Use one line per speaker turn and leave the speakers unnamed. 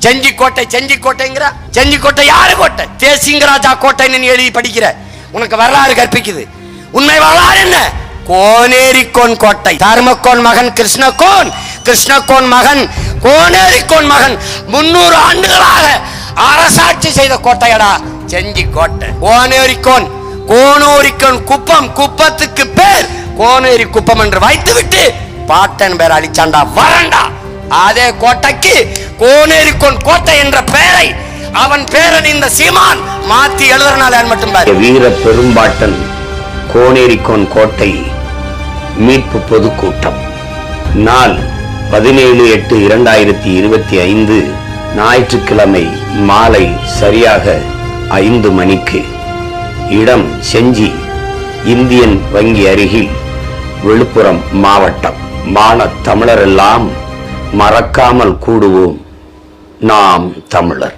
செஞ்சிக்கோட்டை செஞ்சிக்கோட்டைங்கிற செஞ்சிக்கோட்டை யாரு கோட்டை? தேசிங்கராஜா கோட்டைன்னு எழுதி படிக்கிற உனக்கு வரலாறு கற்பிக்குது. உண்மை வரலாறு என்ன? கோனேரிக்கோன் கோட்டை. தர்மக்கோன் மகன் கிருஷ்ணகோன், கிருஷ்ணகோன் மகன் கோனேரிக்கோன் மகன் 300 ஆண்டுகளாக அரசாட்சி செய்த கோட்டையடா செஞ்சிக்கோட்டை. கோனேரிக்கோன் கோனோரிக்கோன் குப்பம், குப்பத்துக்கு பேர் கோனேரி குப்பம் என்று வைத்துவிட்டு பாட்டன் பேர் அழிச்சாண்டா வரண்டா. அதே கோட்டைக்கு கோனேரிக்கோன் கோட்டை என்ற பெயரை அவன் பேரன் இந்த சீமான் மாத்தி எழுதுறனால மட்டும்
வீர பெரும்பாட்டன் கோனேரிக்கோன் கோட்டை மீட்பு பொதுக்கூட்டம் நாள் 17/8/2025 ஞாயிற்றுக்கிழமை மாலை சரியாக 5 மணிக்கு. இடம் செஞ்சி, இந்தியன் வங்கி அருகில், விழுப்புரம் மாவட்டம். மானத் தமிழரெல்லாம் மறக்காமல் கூடுவோம், நாம் தமிழர்.